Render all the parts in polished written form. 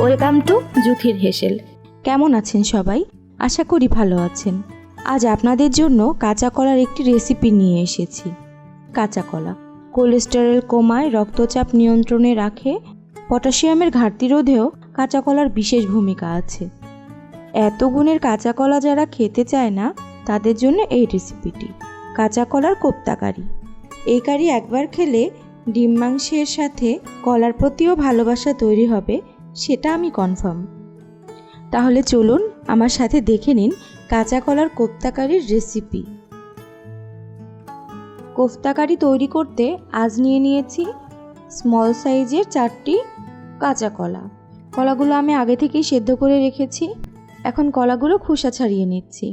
Welcome to জুথির হেসেল। কেমন আছেন সবাই? আশা করি ভালো আছেন। আজ আপনাদের জন্য কাঁচা কলার একটি রেসিপি নিয়ে এসেছি। কাঁচা কলা কোলেস্টেরল কমায়, রক্তচাপ নিয়ন্ত্রণে রাখে, পটাশিয়ামের ঘাটতি রোধেও কাঁচা কলার বিশেষ ভূমিকা আছে। এত গুণের কাঁচা কলা যারা খেতে চায় না তাদের জন্য এই রেসিপিটি। কাঁচা কলার কোপ্তা কারি। এই কারি একবার খেলে ডিম মাংসের সাথে কলার প্রতিও ভালোবাসা তৈরি হবে, সেটা আমি কনফার্ম। তাহলে চলুন আমার সাথে দেখে নিন কাঁচা কলার কোপ্তা কারির রেসিপি। কোপ্তা কারি তৈরি করতে আজ নিয়ে নিয়েছি স্মল সাইজের 4টি কাঁচা কলা। কলাগুলো আমি আগে থেকেই সেদ্ধ করে রেখেছি। এখন কলাগুলো খোসা ছাড়িয়ে নিচ্ছি।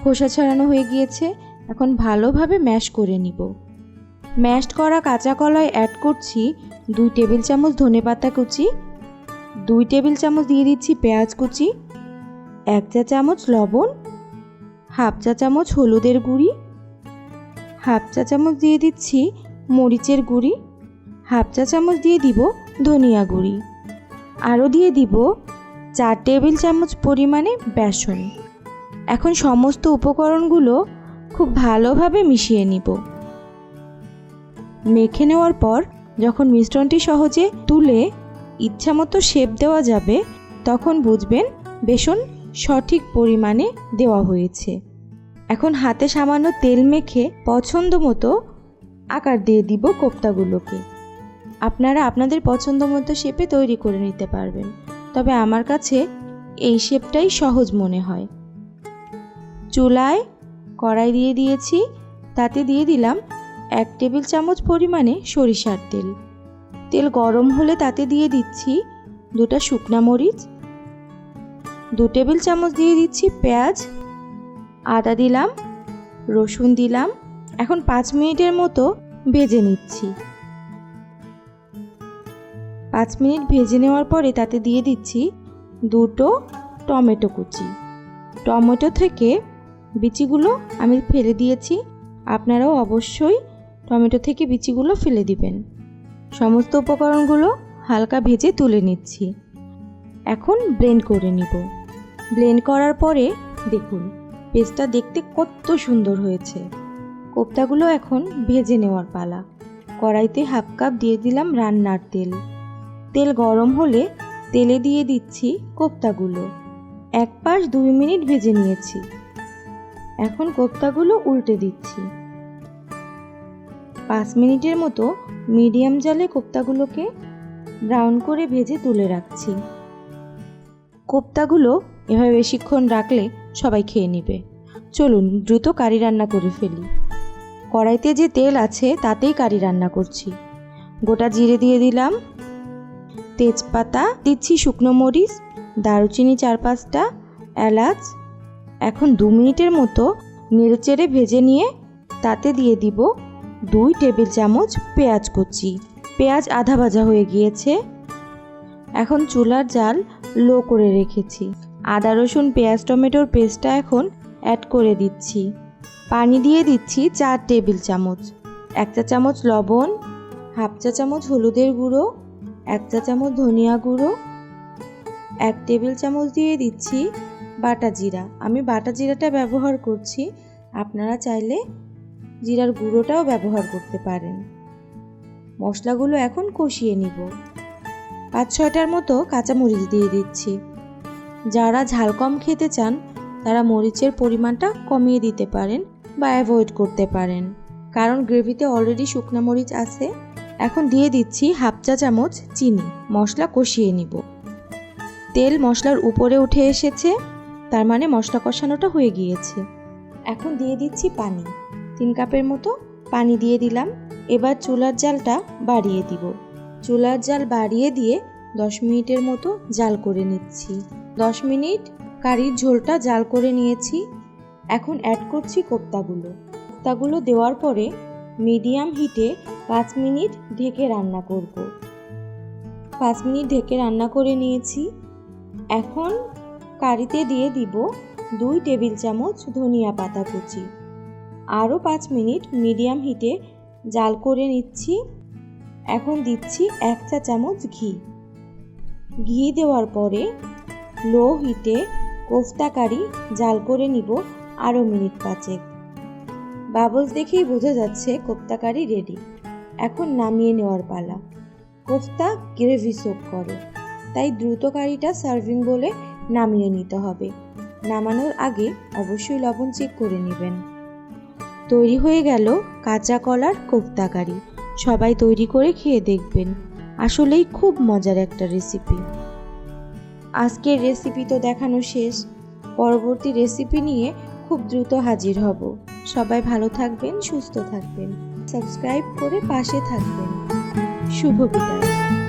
খোসা ছাড়ানো হয়ে গিয়েছে, এখন ভালোভাবে ম্যাশ করে নিব। ম্যাশড করা কাঁচা কলায় অ্যাড করছি 2 টেবিল চামচ ধনেপাতা কুচি, 2 টেবিল চামচ দিয়ে দিচ্ছি পেঁয়াজ কুচি, 1 চা চামচ লবণ, হাফ চা চামচ হলুদের গুঁড়ি, হাফ চা চামচ দিয়ে দিচ্ছি মরিচের গুঁড়ি, হাফ চা চামচ দিয়ে দিব ধনিয়া গুঁড়ি, আরও দিয়ে দিব 4 টেবিল চামচ পরিমাণে বেসন। এখন সমস্ত উপকরণগুলো খুব ভালোভাবে মিশিয়ে নিব। মেখে নেওয়ার পর যখন মিশ্রণটি সহজে তুলে ইচ্ছামতো শেপ দেওয়া যাবে, তখন বুঝবেন বেসন সঠিক পরিমাণে দেওয়া হয়েছে। এখন হাতে সামান্য তেল মেখে পছন্দ মতো আকার দিয়ে দিব কোপ্তাগুলোকে। আপনারা আপনাদের পছন্দ মতো শেপে তৈরি করে নিতে পারবেন, তবে আমার কাছে এই শেপটাই সহজ মনে হয়। চুলায় কড়াই দিয়ে দিয়েছি, তাতে দিয়ে দিলাম 1 টেবিল চামচ পরিমাণে সরিষার তেল। তেল গরম হলে তাতে দিয়ে দিচ্ছি 2টা শুকনা মরিচ, 2 টেবিল চামচ দিয়ে দিচ্ছি পেঁয়াজ, আদা দিলাম, রসুন দিলাম। এখন 5 মিনিটের মতো ভেজে নিচ্ছি। 5 মিনিট ভেজে নেওয়ার পরে তাতে দিয়ে দিচ্ছি 2টো টমেটো কুচি। টমেটো থেকে বিচিগুলো আমি ফেলে দিয়েছি, আপনারাও অবশ্যই টমেটো থেকে বিচিগুলো ফেলে দিবেন। সমস্ত উপকরণগুলো হালকা ভেজে তুলে নিচ্ছি। এখন ব্লেন্ড করে নিব। ব্লেন্ড করার পরে দেখুন পেস্টটা দেখতে কত সুন্দর হয়েছে। কোপ্তাগুলো এখন ভেজে নেওয়ার পালা। কড়াইতে হাফ কাপ দিয়ে দিলাম রান্নার তেল। তেল গরম হলে তেলে দিয়ে দিচ্ছি কোপ্তাগুলো। এক পাশ 2 মিনিট ভেজে নিয়েছি। এখন কোপ্তাগুলো উল্টে দিচ্ছি। 5 মিনিটের মতো মিডিয়াম জালে কোপ্তাগুলোকে ব্রাউন করে ভেজে তুলে রাখছি। কোপ্তাগুলো এভাবে বেশিক্ষণ রাখলে সবাই খেয়ে নেবে। চলুন দ্রুত কারি রান্না করে ফেলি। কড়াইতে যে তেল আছে তাতেই কারি রান্না করছি। গোটা জিরে দিয়ে দিলাম, তেজপাতা দিচ্ছি, শুকনো মরিচ, দারুচিনি 4-5টা, এলাচ। এখন 2 মিনিটের মতো নেড়েচেড়ে ভেজে নিয়ে তাতে দিয়ে দিব 2 টেবিল চামচ পেঁয়াজ কুচি। পেঁয়াজ আধা ভাজা হয়ে গিয়েছে। এখন চুলার জাল লো করে রেখেছি। আদা রসুন পেঁয়াজ টমেটোর পেস্টটা এখন অ্যাড করে দিচ্ছি। পানি দিয়ে দিচ্ছি 4 টেবিল চামচ, 1 চা চামচ লবণ, হাফ চা চামচ হলুদের গুঁড়ো, 1 চা চামচ ধনিয়া গুঁড়ো, 1 টেবিল চামচ দিয়ে দিচ্ছি বাটা জিরা। আমি বাটা জিরাটা ব্যবহার করছি, আপনারা চাইলে জিরার গুঁড়োটাও ব্যবহার করতে পারেন। মশলাগুলো এখন কষিয়ে নিব। 5-6টার মতো কাঁচামরিচ দিয়ে দিচ্ছি। যারা ঝাল কম খেতে চান তারা মরিচের পরিমাণটা কমিয়ে দিতে পারেন বা অ্যাভয়েড করতে পারেন, কারণ গ্রেভিতে অলরেডি শুকনো মরিচ আছে। এখন দিয়ে দিচ্ছি হাফ চা চামচ চিনি। মশলা কষিয়ে নিব। তেল মশলার উপরে উঠে এসেছে, তার মানে মশলা কষানোটা হয়ে গিয়েছে। এখন দিয়ে দিচ্ছি পানি। 3 কাপের মতো পানি দিয়ে দিলাম। এবার চুলার জালটা বাড়িয়ে দিব। চুলার জাল বাড়িয়ে দিয়ে 10 মিনিটের মতো জাল করে নিচ্ছি। 10 মিনিট কারির ঝোলটা জাল করে নিয়েছি। এখন অ্যাড করছি কোপ্তাগুলো। কোপ্তাগুলো দেওয়ার পরে মিডিয়াম হিটে 5 মিনিট ঢেকে রান্না করব। 5 মিনিট ঢেকে রান্না করে নিয়েছি। এখন কারিতে দিয়ে দিব 2 টেবিল চামচ ধনিয়া পাতা কুচি। আরও 5 মিনিট মিডিয়াম হিটে জাল করে নিচ্ছি। এখন দিচ্ছি 1 চা চামচ ঘি। ঘি দেওয়ার পরে লো হিটে কোফতা কারি জাল করে নিব আরও মিনিট 5। বাবলস দেখেই বোঝা যাচ্ছে কোফতা কারি রেডি। এখন নামিয়ে নেওয়ার পালা। কোফতা গ্রেভি সোক করে, তাই দ্রুত কারিটা সার্ভিং বলে নামিয়ে নিতে হবে। নামানোর আগে অবশ্যই লবণ চেক করে নেবেন। তৈরি হয়ে গেল কাঁচা কলার কোফতা কারি। সবাই তৈরি করে খেয়ে দেখবেন, আসলেই খুব মজার একটা রেসিপি। আজকের রেসিপি তো দেখানো শেষ। পরবর্তী রেসিপি নিয়ে খুব দ্রুত হাজির হব। সবাই ভালো থাকবেন, সুস্থ থাকবেন, সাবস্ক্রাইব করে পাশে থাকবেন। শুভ বিদায়।